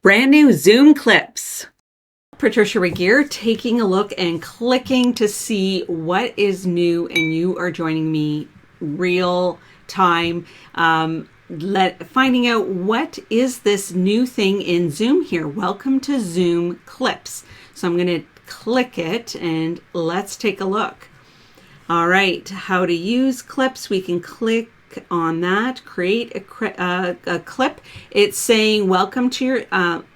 Brand new Zoom clips. Patricia Regier taking a look and clicking to see what is new, and you are joining me real time, finding out what is this new thing in Zoom here. Welcome to Zoom clips. So I'm going to click it and let's take a look. All right, how to use clips. We can click on that, create a clip. It's saying welcome to your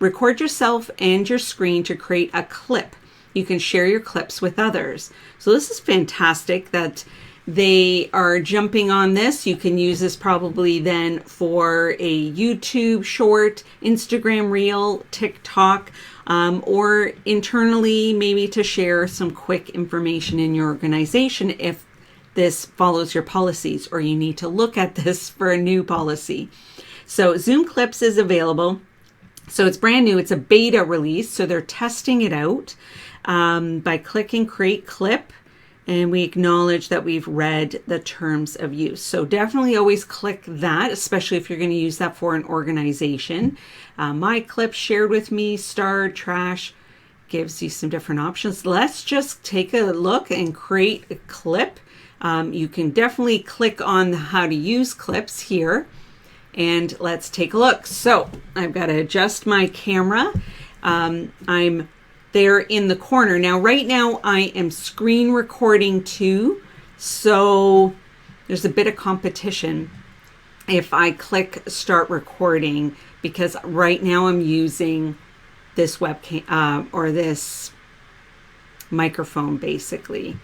record yourself and your screen to create a clip. You can share your clips with others. So this is fantastic that they are jumping on this. You can use this probably then for a YouTube short, Instagram reel, TikTok, or internally maybe to share some quick information in your organization if this follows your policies or you need to look at this for a new policy. So Zoom Clips is available. So it's brand new. It's a beta release. So they're testing it out by clicking Create Clip. And we acknowledge that we've read the terms of use. So definitely always click that, especially if you're going to use that for an organization. My clip shared with me, starred, trash, gives you some different options. Let's just take a look and create a clip. You can definitely click on how to use clips here and let's take a look. So I've got to adjust my camera. I'm there in the corner. Now, right now I am screen recording too. So there's a bit of competition if I click start recording, because right now I'm using this webcam or this microphone basically.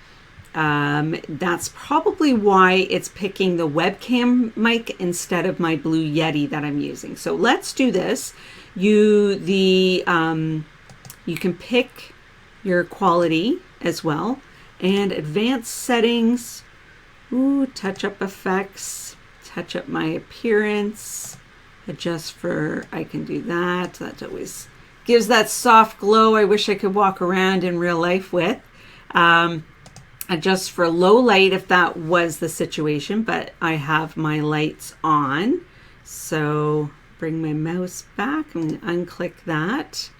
That's probably why it's picking the webcam mic instead of my Blue Yeti that I'm using. So let's do this. You can pick your quality as well, and advanced settings. Ooh, touch up effects, touch up my appearance, adjust for, I can do that. That always gives that soft glow I wish I could walk around in real life with. Adjust for low light if that was the situation, but I have my lights on. So bring my mouse back and unclick that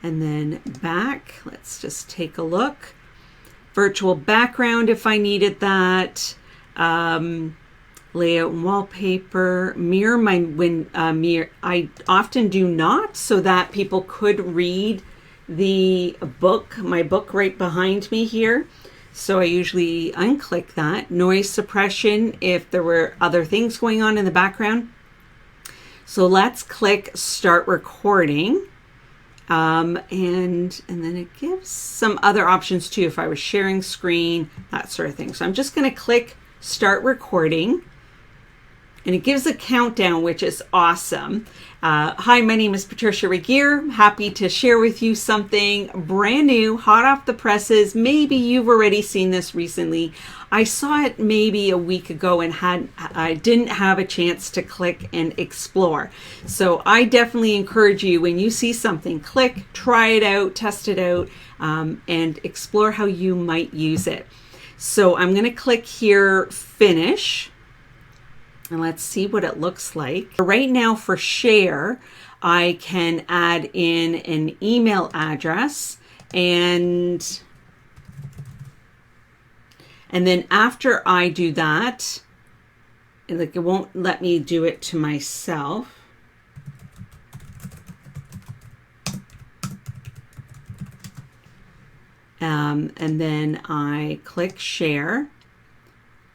and then back. Let's just take a look. Virtual background if I needed that. Layout and wallpaper. Mirror mirror. I often do not, so that people could read the book, my book right behind me here. So I usually unclick that. Noise suppression if there were other things going on in the background. So let's click start recording. And then it gives some other options too if I was sharing screen, that sort of thing. So I'm just going to click start recording. And it gives a countdown, which is awesome. Hi, my name is Patricia Regier. Happy to share with you something brand new, hot off the presses. Maybe you've already seen this recently. I saw it maybe a week ago and I didn't have a chance to click and explore. So I definitely encourage you, when you see something, click, try it out, test it out, and explore how you might use it. So I'm going to click here, finish. And let's see what it looks like. Right now for share, I can add in an email address and then after I do that, like it won't let me do it to myself. And then I click share.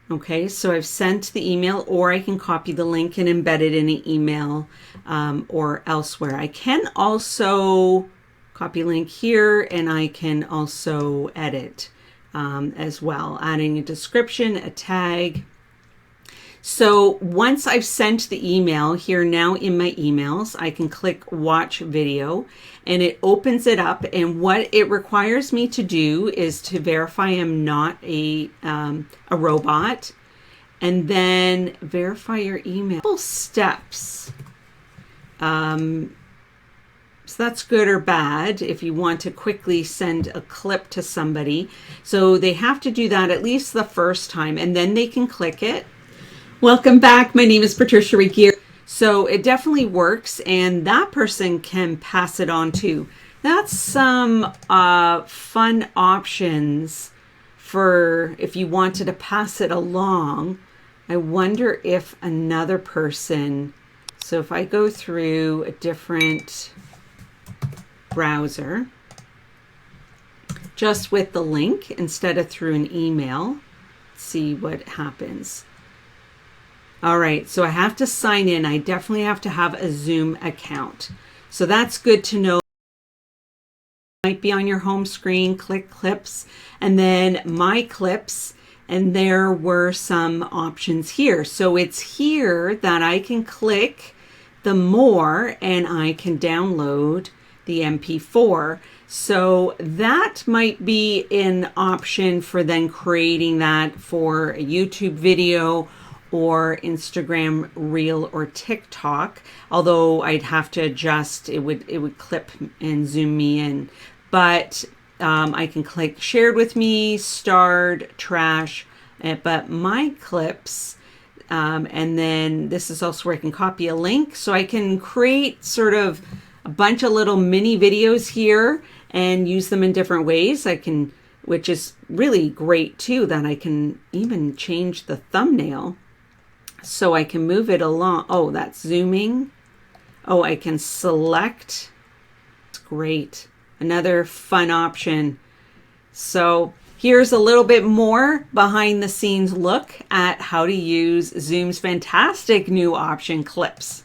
Okay, so I've sent the email, or I can copy the link and embed it in an email or elsewhere. I can also copy link here, and I can also edit as well, adding a description, a tag. So once I've sent the email here now in my emails, I can click watch video and it opens it up. And what it requires me to do is to verify I'm not a robot, and then verify your email. Couple steps. So that's good or bad if you want to quickly send a clip to somebody. So they have to do that at least the first time, and then they can click it. Welcome back. My name is Patricia Regier. So it definitely works, and that person can pass it on too. That's some fun options for if you wanted to pass it along. I wonder if another person, so if I go through a different browser, just with the link instead of through an email, see what happens. All right, so I have to sign in. I definitely have to have a Zoom account. So that's good to know. Might be on your home screen, click clips, and then my clips, and there were some options here. So it's here that I can click the more and I can download the MP4. So that might be an option for then creating that for a YouTube video or Instagram Reel or TikTok, although I'd have to adjust, it would clip and zoom me in. But I can click shared with me, starred, trash, but my clips, and then this is also where I can copy a link. So I can create sort of a bunch of little mini videos here and use them in different ways. I can, which is really great too, that I can even change the thumbnail. So I can move it along. Oh, that's zooming. Oh, I can select. It's great. Another fun option. So here's a little bit more behind the scenes look at how to use Zoom's fantastic new option, Clips.